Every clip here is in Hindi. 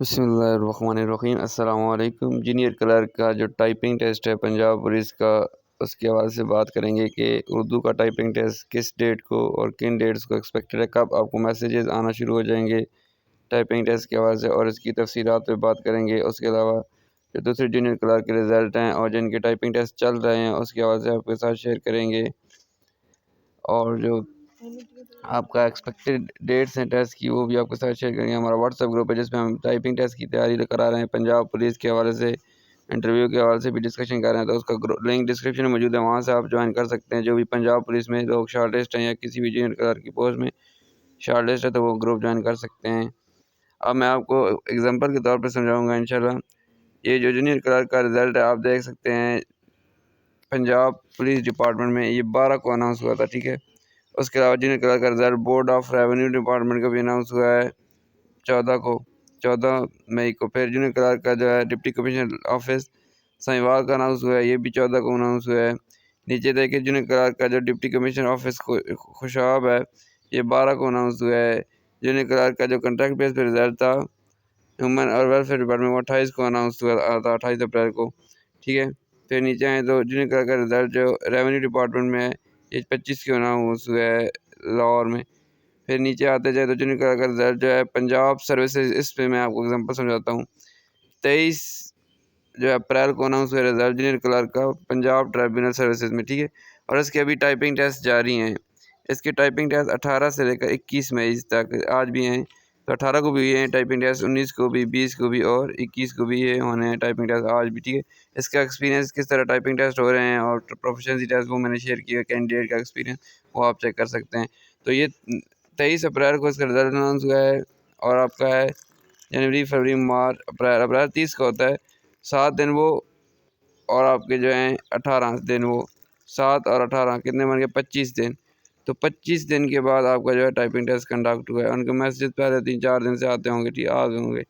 बिस्मिल्लाहिर्रहमानिर्रहीम। अस्सलाम वालेकुम। जूनियर क्लर्क का जो टाइपिंग टेस्ट है पंजाब पुलिस का, उसके हवाले से बात करेंगे कि उर्दू का टाइपिंग टेस्ट किस डेट को और किन डेट्स को एक्सपेक्टेड है, कब आपको मैसेजेस आना शुरू हो जाएंगे टाइपिंग टेस्ट के हवाले से, और इसकी तफसीलात पे बात करेंगे। उसके अलावा जो दूसरे जूनियर क्लर्क के रिज़ल्ट हैं और जिनके टाइपिंग टेस्ट चल रहे हैं उसके हवाले से आपके साथ शेयर करेंगे। और जो आपका एक्सपेक्टेड डेट्स हैं टेस्ट की, वो भी आपके साथ शेयर करेंगे। हमारा व्हाट्सएप ग्रुप है जिसमें हम टाइपिंग टेस्ट की तैयारी करा रहे हैं, पंजाब पुलिस के हवाले से इंटरव्यू के हवाले से भी डिस्कशन कर रहे हैं, तो उसका लिंक डिस्क्रिप्शन में मौजूद है, वहाँ से आप ज्वाइन कर सकते हैं। जो भी पंजाब पुलिस में लोग शॉर्ट लिस्ट हैं या किसी भी जूनियर क्लर्क की पोस्ट में शॉर्ट लिस्ट है तो वो ग्रुप ज्वाइन कर सकते हैं। अब मैं आपको एग्जाम्पल के तौर पर समझाऊँगा इंशाल्लाह। ये जो जूनियर क्लर्क का रिज़ल्ट है आप देख सकते हैं, पंजाब पुलिस डिपार्टमेंट में ये 12 को अनाउंस हुआ था, ठीक है। उसके अलावा जूनियर क्लर्क का result board of revenue department का भी अनाउंस हुआ है 14 मई को। फिर जूनियर क्लर्क का जो है डिप्टी कमिश्नर ऑफिस साहिवाल का अनाउंस हुआ है, ये भी 14 को अनाउंस हुआ है। नीचे देखिए जूनियर क्लर्क का जो डिप्टी कमिश्नर ऑफिस खुशाब है, ये 12 को अनाउंस हुआ है। जूनियर क्लर्क का जो कॉन्ट्रैक्ट बेस पर रिज़ल्ट था ह्यूमन और वेलफेयर डिपार्टमेंट, वो 28 को अनाउंस हुआ था, 28 अप्रैल को, ठीक है। फिर नीचे आए तो जूनियर क्लर्क का रिज़ल्ट जो रेवेन्यू डिपार्टमेंट में है, ये 25 को अनाउंस हुआ है लाहौर में। फिर नीचे आते जाए तो जूनियर क्लर्क का रिज़ल्ट जो है पंजाब सर्विसेज, इस पे मैं आपको एग्जांपल समझाता हूँ। 23 जो अप्रैल को अनाउंस हुआ रिज़ल्ट जूनियर क्लर्क का पंजाब ट्राइब्यूनल सर्विसेज में, ठीक है। और इसके अभी टाइपिंग टेस्ट जारी हैं। इसके टाइपिंग टेस्ट 18 से लेकर 21 मई तक आज भी हैं, तो 18 को भी हैं टाइपिंग टेस्ट, 19 को भी, 20 को भी और 21 को भी ये होने हैं टाइपिंग टेस्ट आज भी, ठीक है। इसका एक्सपीरियंस किस तरह टाइपिंग टेस्ट हो रहे हैं और प्रोफिशिएंसी टेस्ट वो मैंने शेयर किया, कैंडिडेट का एक्सपीरियंस वो आप चेक कर सकते हैं। तो ये 23 अप्रैल को इसका रिज़ल्ट अनाउंस हुआ है और आपका है जनवरी, फरवरी, मार्च, अप्रैल। अप्रैल 30 का होता है, 7 दिन वो, और आपके जो हैं 18 दिन वो, 7 और 18 कितने बन गए, 25 दिन। तो 25 दिन के बाद आपका जो है टाइपिंग टेस्ट कंडक्ट हुआ है। उनके मैसेज पहले 3-4 दिन से आते होंगे, ठीक आ गए होंगे,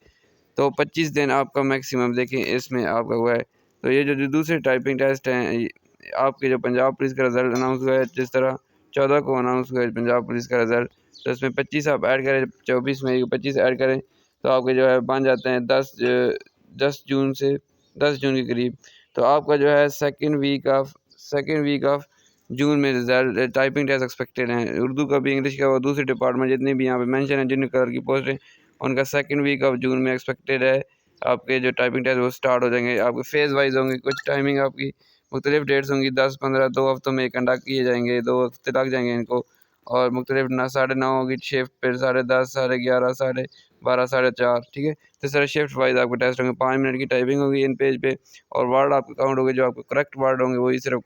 तो 25 दिन आपका मैक्सिमम देखें इसमें आपका हुआ है। तो ये जो दूसरे टाइपिंग टेस्ट हैं, आपके जो पंजाब पुलिस का रिज़ल्ट अनाउंस हुआ है, जिस तरह 14 को अनाउंस हुआ है पंजाब पुलिस का रिज़ल्ट, तो इसमें 25 आप ऐड करें, 24 मई को 25 ऐड करें तो आपके जो है बन जाते हैं 10 जून से 10 जून के करीब। तो आपका जो है सेकेंड वीक ऑफ जून में रिज़ल्ट टाइपिंग टेस्ट एक्सपेक्टेड हैं। उर्दू का भी, इंग्लिश का, वो दूसरे डिपार्टमेंट जितने भी यहाँ पे मेंशन है जूनियर क्लर्क की पोस्टें, उनका सेकेंड वीक ऑफ जून में एक्सपेक्टेड है। आपके जो टाइपिंग टेस्ट वो स्टार्ट हो जाएंगे, आपके फेज़ वाइज होंगे, कुछ टाइमिंग आपकी मुख्तलिफ डेट्स होंगी, 10-15 2 हफ्तों में कंडक्ट किए जाएंगे, 2 हफ्ते लग जाएंगे इनको। और मुख्तलिफ 9:30 होगी शिफ्ट, फिर 10:30, 11:30, 12:30, 4:30, ठीक है। तो सारे शिफ्ट वाइज आपके टेस्ट होंगे, 5 मिनट की टाइपिंग होगी इन पेज पे, और वर्ड आपके काउंट होंगे, जो आपके करेक्ट वर्ड होंगे वही सिर्फ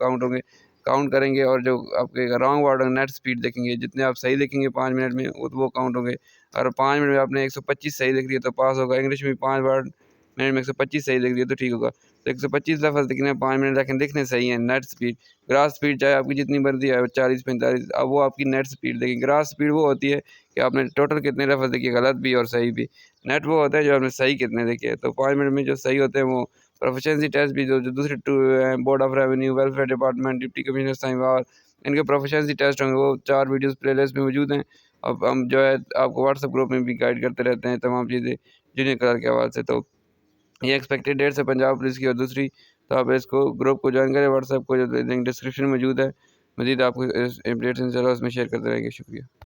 काउंट करेंगे, और जो आपके रॉन्ग वर्ड होंगे नेट स्पीड देखेंगे, जितने आप सही लिखेंगे 5 मिनट में वो काउंट होंगे। अगर 5 मिनट में आपने 125 सही लिख लिया तो पास होगा। इंग्लिश में 5 वर्ड मिनट में 125 सही लिख लिया तो ठीक होगा। तो 125 लफ्ज़ लिखने हैं 5 मिनट, लेकिन लिखने सही हैं। नेट स्पीड, ग्रास स्पीड चाहे आपकी जितनी मर्जी है 40-45, अब वो आपकी नेट स्पीड देखें। ग्रास स्पीड वो होती है कि आपने टोटल कितने लफ्ज़ लिखे, गलत भी और सही भी। नेट वो होता है जो आपने सही कितने लिखे। तो 5 मिनट में जो सही होते हैं वो प्रोफिशिएंसी टेस्ट भी, जो दूसरे board of revenue, welfare department, deputy commissioner Sahiwal, इनके प्रोफिशिएंसी टेस्ट होंगे, वो 4 वीडियोस प्लेलिस्ट में मौजूद हैं। अब हम जो है आपको व्हाट्सएप ग्रुप में भी गाइड करते रहते हैं तमाम चीज़ें जूनियर क्लर्क के हवाले से। तो ये एक्सपेक्टेड डेट्स है पंजाब पुलिस की। और दूसरी, तो आप इसको ग्रुप को ज्वाइन करें, व्हाट्सएप को, जो लिंक डिस्क्रिप्शन में मौजूद है। मज़ीद आपको इस अपडेट्स इंशाल्लाह उसमें शेयर करते रहेंगे। शुक्रिया।